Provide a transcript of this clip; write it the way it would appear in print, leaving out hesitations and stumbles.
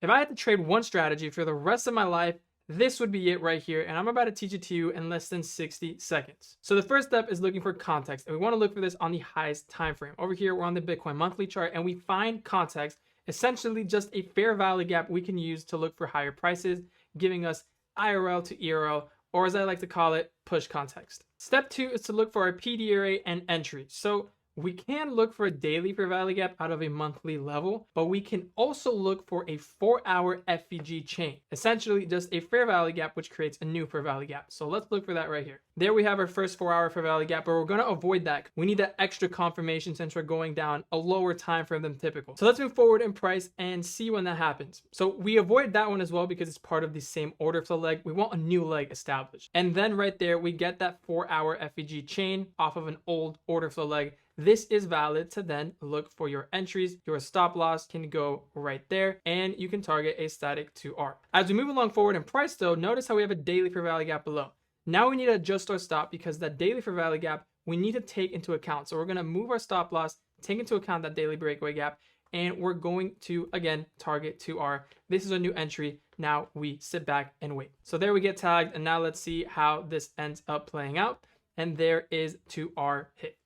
If I had to trade one strategy for the rest of my life, this would be it right here, and I'm about to teach it to you in less than 60 seconds. So the first step is looking for context, and we want to look for this on the highest time frame. Over here, we're on the Bitcoin monthly chart, and we find context, essentially just a fair value gap we can use to look for higher prices, giving us IRL to ERL, or as I like to call it, push context. Step 2 is to look for our PDRA and entry. So we can look for a daily fair value gap out of a monthly level, but we can also look for a 4-hour FVG chain, essentially just a fair value gap, which creates a new fair value gap. So let's look for that right here. There we have our first 4-hour fair value gap, but we're going to avoid that. We need that extra confirmation since we're going down a lower time frame than typical. So let's move forward in price and see when that happens. So we avoid that one as well because it's part of the same order flow leg. We want a new leg established. And then right there, we get that 4-hour FVG chain off of an old order flow leg. This is valid to then look for your entries. Your stop loss can go right there, and you can target a static 2R. As we move along forward in price though, notice how we have a daily fair value gap below. Now we need to adjust our stop because that daily fair value gap we need to take into account. So we're going to move our stop loss, take into account that daily breakaway gap, and we're going to again target 2R. This is a new entry. Now we sit back and wait. So there we get tagged, and now let's see how this ends up playing out. And there is 2R hit.